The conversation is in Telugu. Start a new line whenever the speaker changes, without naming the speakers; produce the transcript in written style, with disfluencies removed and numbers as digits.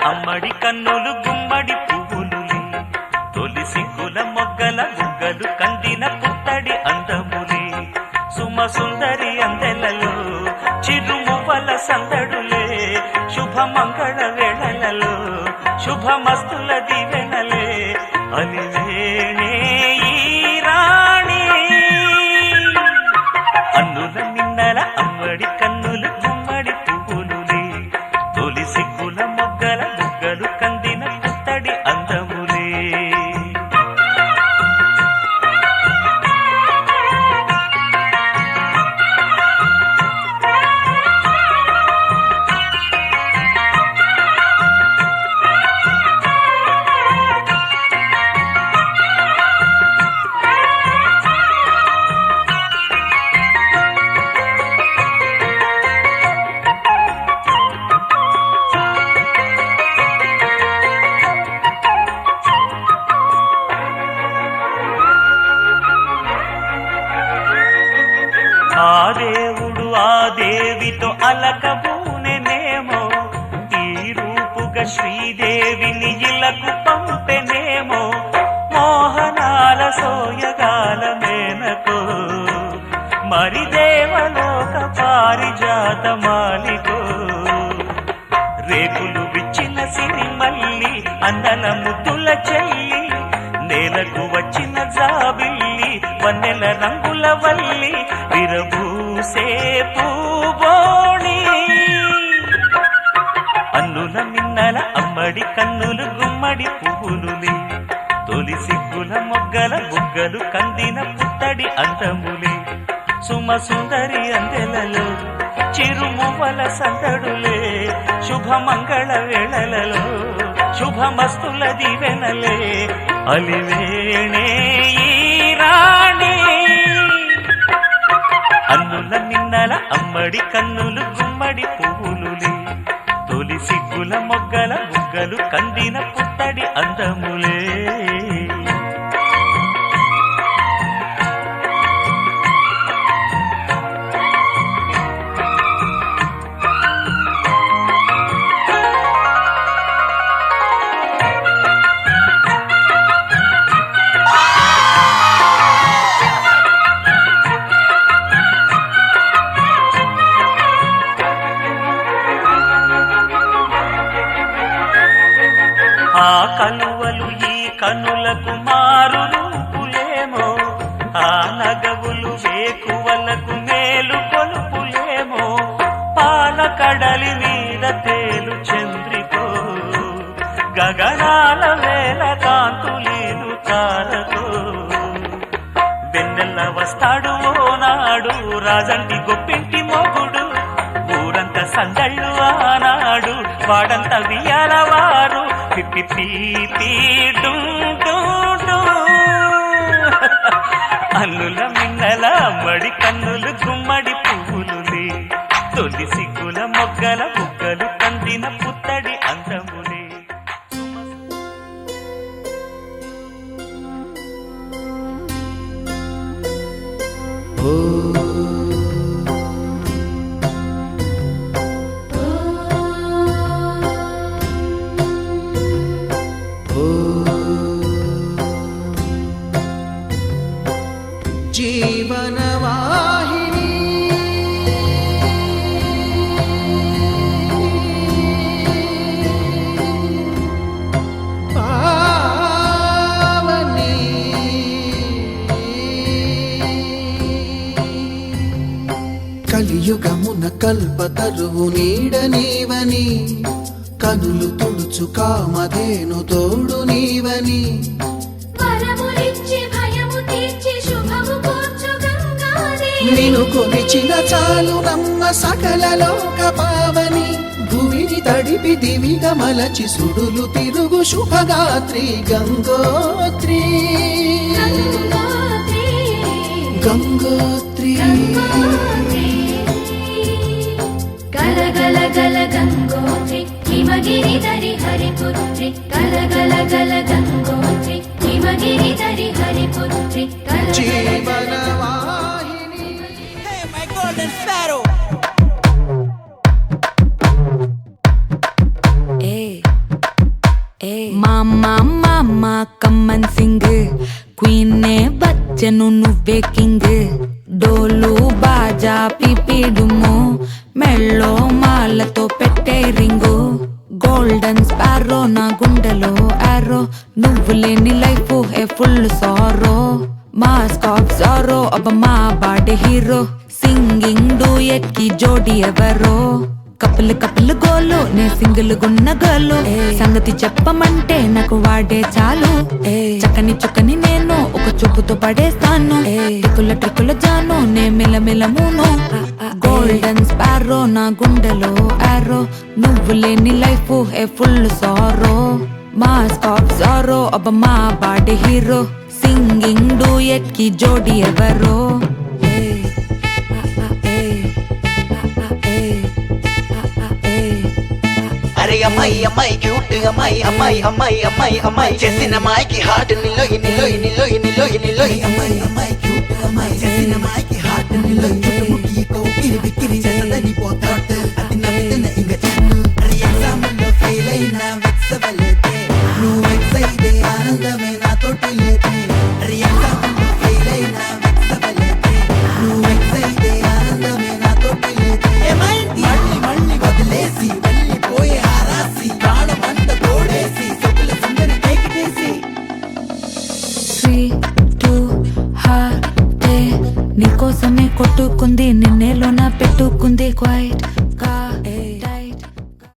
అమ్మడి కన్నులు గుమ్మడి పువ్వులులే తొలి సిగ్గుల మొగ్గల బుగ్గలు కందిన పుత్తడి అందములే సుమ సుందరి అందెలలో చిరుమువ్వల సందడులే శుభమంగళ వేళలలో శుభమస్తుల దివెనలే అలివేణే ఈ రాణి అన్నుల మిన్నల అమ్మడి కన్నులు గుమ్మడి పువ్వులులే తొలి సిగ్గుల మొగ్గల బుగ్గలు కందిన పుత్తడి అందములే ఆ దేవుడు ఆ దేవితో అలకబూనెనేమో ఈ రూపుగా శ్రీదేవిని ఇలకు పంపెనేమో మోహనాల సోయగాల మేనకో మరి దేవలోక పారిజాత మాలికో రేకులు విచ్చిన సిరిమల్లి అందల ముద్దుల చెల్లి నేలకు వచ్చిన జాబిల్లి వన్నెల రంగుల వల్లి విరబూసే పూబోణి అన్నుల మిన్నల అమ్మడి కన్నులు గుమ్మడి పువ్వులులే తొలి సిగ్గుల మొగ్గల బుగ్గలు కందిన పుత్తడి అందములే సుమ సుందరి అందెలలో చిరుమువ్వల సందడులే శుభమంగళ వేళలలో శుభమస్తుల దివెనలే అలివేణే ఈ రాణి అన్నుల మిన్నల అమ్మడి కన్నులు గుమ్మడి పువ్వులులే తొలి సిగ్గుల మొగ్గల బుగ్గలు కందిన పుత్తడి అందములే ఆ కలువలు ఈ కనులకు మారు రూపులేమో ఆ నగవులు వేకువలకు మేలు కొలుపులేమో పాల కడలి మీద తేలు చంద్రికో గగనాల వేల కాంతులీలు తారకో వెన్నెల్ల వస్తాడు ఓనాడు రాజంటి గొప్పింటి మొగుడు ఊరంత సందళ్ళు ఆనాడు వాడంత వియ్యాలవారు అన్నుల మిన్నల అమ్మడి కన్నులు గుమ్మడి పువ్వులులే తొలి సిగ్గుల మొగ్గల బుగ్గలు కందిన పుత్తడి అందములే
జీవనవాహిని పావని కలియుగమున కల్పతరువు నీడ నీవని కనులు తుడుచు కామధేను తోడు నీవని నిను కొలిచిన చాలు నమ్మ సకల లోక పావని భూమిని తడిపి దివిగా మలచి సుడులు తిరుగు శుభగాత్రి గంగోత్రి గంగోత్రి
గల గల గల గంగోత్రి హిమగిరిధరి హరిపుత్రి గల గల గల Gangotri హిమగిరిధరి హరిపుత్రి
జీవనవాహిని.
Hey, my golden sparrow.
Hey. నచ్చను నువ్వే కింగ్ డోలు బాజా పిపిడుము మెళ్ళో మాలతో పెట్టే రింగు గోల్డెన్ స్పారో నా గుండెలో ఆరో నువ్వు లేని life A full sorrow mask of sorrow అబ్బ మా బాడీ హీరో సింగింగ్ డూయట్ కి జోడి ఎవరో కపుల్ కపుల్ గోలు నే సింగిల్ గున్న గోలు సంగతి చెప్పమంటే నాకు వాడే చాలు చక్కని చుక్కని నేను ఒక చూపుతో పడేస్తాను ట్రిక్కుల ట్రిక్కుల జాను నే మిలమిల మూను గోల్డెన్ స్పారో నా గుండెలో ఆరో నువ్వు లేని life A full sorrow mask of sorrow అబ్బ మా బాడీ హీరో సింగింగ్ డూయట్ కి జోడి ఎవరో
అరే అమ్మాయి అమ్మాయి క్యూట్ అమ్మాయి అమ్మాయి అమ్మాయి అమ్మాయి అమ్మాయి చేసిన అమ్మాయికి హార్ట్ నిలో నిలో నిలో నిలో నిలో అమ్మాయి అమ్మాయి క్యూట్ అమ్మాయి చేసిన అమ్మాయికి హార్ట్ నిలో చుట్టుముట్టి కోకిరి బిక్కిరి చేసదని పోతాట్ అది నవ్విన ఇంక చెన్ను అరే ఎగ్జామ్ లో ఫెయిల్ అయినా వెక్సవలేతే నువ్వు వెక్స్ అయితే ఆనందమే నాతోటి లేతే అరే ఎగ్జామ్ లో ఫెయిల్ అయినా వెక్సవలేతే నువ్వు వెక్స్ అయితే ఆనందమే నాతోటి లేతే ఏమైంది మళ్ళీ మళ్ళీ వదిలేసి వెళ్ళిపోయే ఆరాసి ప్రాణమంత తోడేసి సొక్కుల సుందరి కేకిటేసి
3, 2 హార్టే నీకోసమే కొట్టుకుంది నిన్నేలోన పెట్టుకుంది క్వైట్ గా